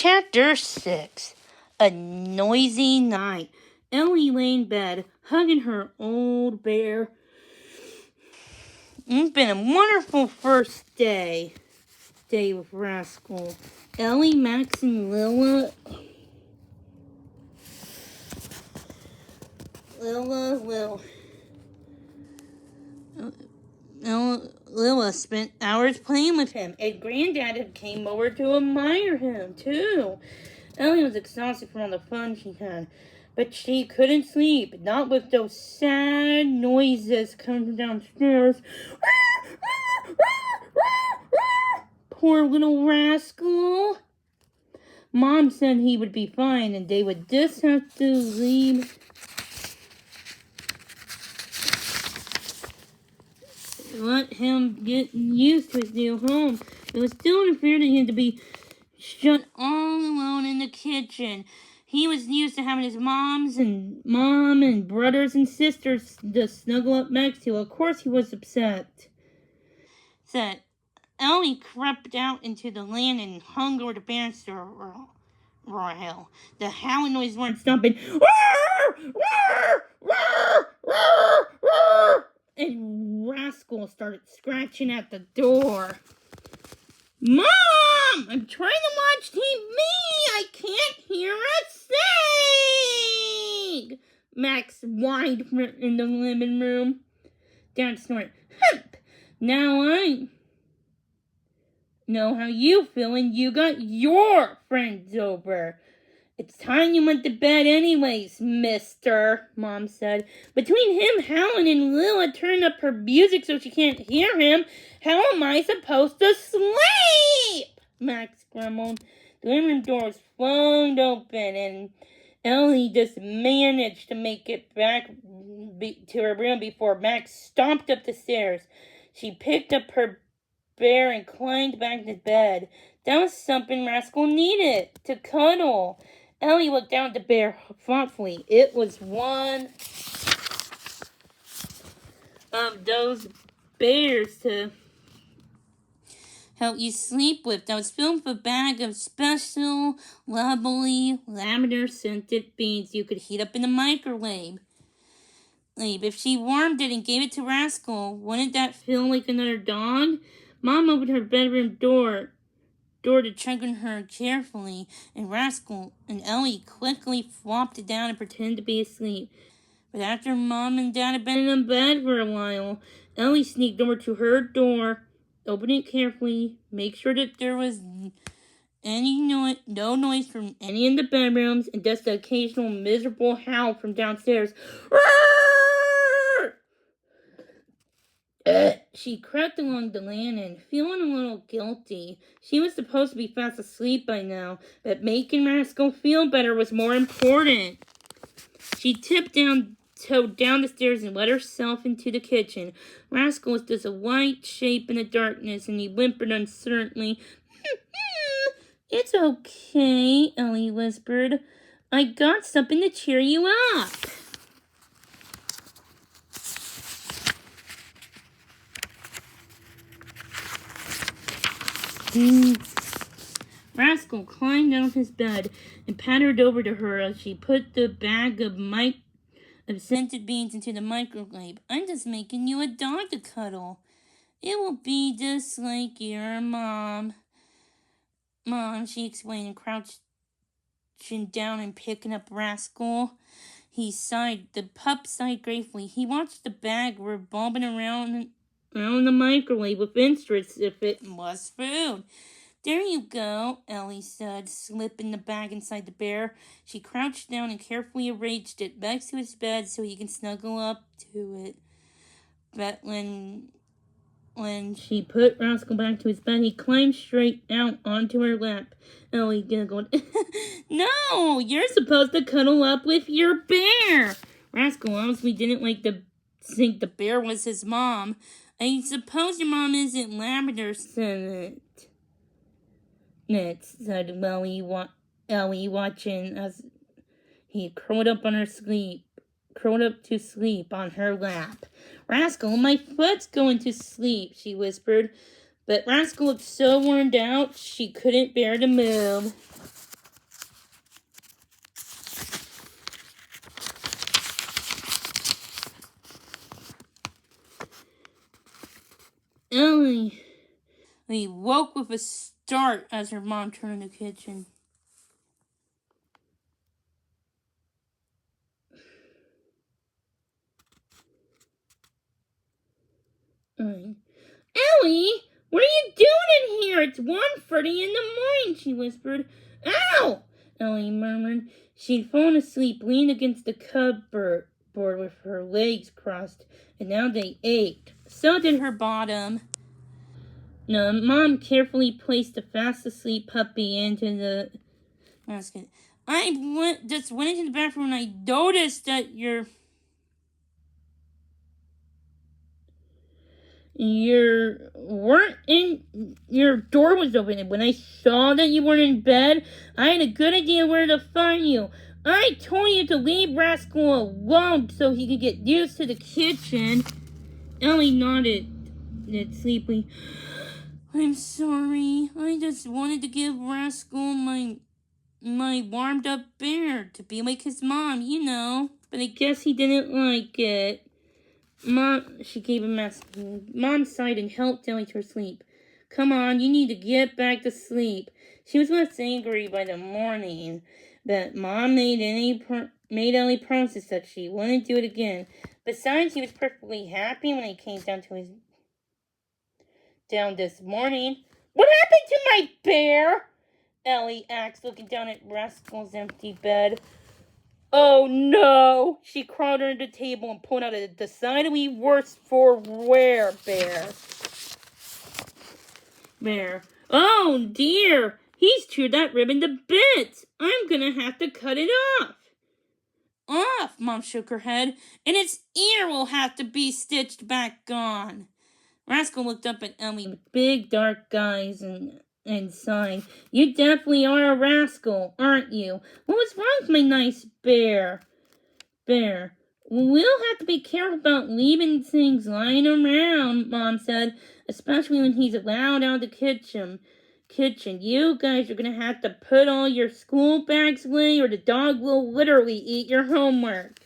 Chapter 6. A Noisy Night. Ellie lay in bed, hugging her old bear. It's been a wonderful first day with Rascal. Ellie, Max, and Lilla spent hours playing with him, and Granddad came over to admire him, too. Ellie was exhausted from all the fun she had, but she couldn't sleep, not with those sad noises coming from downstairs. Poor little Rascal. Mom said he would be fine, and they would just have to leave. Let him get used to his new home. It was still unfair to him to be shut all alone in the kitchen. He was used to having his mom and brothers and sisters to snuggle up next to. Of course he was upset. Ellie crept out into the land and hung over the banister rail. The howling noise weren't stopping. And Rascal started scratching at the door. Mom! I'm trying to watch TV! I can't hear a thing! Max whined in the living room. Dad snorted. Hump! Now I know how you feel, and you got your friends over. It's time you went to bed anyways, mister, Mom said. Between him howling and Lilla turning up her music so she can't hear him, how am I supposed to sleep? Max grumbled. The living room door was flung open, and Ellie just managed to make it back to her room before Max stomped up the stairs. She picked up her bear and climbed back to bed. That was something Rascal needed, to cuddle. Ellie looked down at the bear thoughtfully. It was one of those bears to help you sleep with that was filled with a bag of special, lovely, lavender-scented beans you could heat up in the microwave. If she warmed it and gave it to Rascal, wouldn't that feel like another dog? Mom opened her bedroom door to check on her carefully, and Rascal and Ellie quickly flopped it down and pretended to be asleep. But after Mom and Dad had been in bed for a while, Ellie sneaked over to her door, opened it carefully, make sure that there was no noise from any of the bedrooms, and just the occasional miserable howl from downstairs. She crept along the landing, feeling a little guilty. She was supposed to be fast asleep by now, but making Rascal feel better was more important. She toed down the stairs and let herself into the kitchen. Rascal was just a white shape in the darkness, and he whimpered uncertainly. It's okay, Ellie whispered. I got something to cheer you up. Rascal climbed out of his bed and pattered over to her as she put the bag of scented beans into the microwave. I'm just making you a dog to cuddle. It will be just like your mom. Mom, she explained, crouching down and picking up Rascal. He sighed. The pup sighed gratefully. He watched the bag revolving around the microwave with interest if it was food. There you go, Ellie said, slipping the bag inside the bear. She crouched down and carefully arranged it back to his bed so he can snuggle up to it. But when she put Rascal back to his bed, he climbed straight out onto her lap. Ellie giggled. No, you're supposed to cuddle up with your bear. Rascal obviously didn't like to think the bear was his mom. I suppose your mom isn't lavender scented, said Ellie, watching as he curled up to sleep on her lap. Rascal, my foot's going to sleep, she whispered. But Rascal looked so worn out she couldn't bear to move. Ellie. Ellie woke with a start as her mom turned in the kitchen. Ellie, what are you doing in here? It's 1:30 in the morning, she whispered. Ow! Ellie murmured. She'd fallen asleep, leaned against the cupboard with her legs crossed, and now they ached. So did her bottom. No, Mom carefully placed the fast-asleep puppy into the basket. I just went into the bathroom and I noticed that your door was open, and when I saw that you weren't in bed, I had a good idea where to find you. I told you to leave Rascal alone so he could get used to the kitchen. Ellie nodded sleepily. I'm sorry. I just wanted to give Rascal my warmed up bear to be like his mom, you know. But I guess he didn't like it. She gave a mess. Mom sighed and helped Ellie to her sleep. Come on, you need to get back to sleep. She was less angry by the morning, but Mom made Ellie promise that she wouldn't do it again. Besides, he was perfectly happy when he came down this morning. What happened to my bear? Ellie asked, looking down at Rascal's empty bed. Oh no! She crawled under the table and pulled out a decidedly worse for wear bear. Oh dear! He's chewed that ribbon to bits! I'm gonna have to cut it off! Off! Mom shook her head. And its ear will have to be stitched back on. Rascal looked up at Ellie with big dark eyes and sighed. You definitely are a rascal, aren't you? What was wrong with my nice bear? We'll have to be careful about leaving things lying around, Mom said, especially when he's allowed out of the kitchen. You guys are gonna have to put all your school bags away or the dog will literally eat your homework.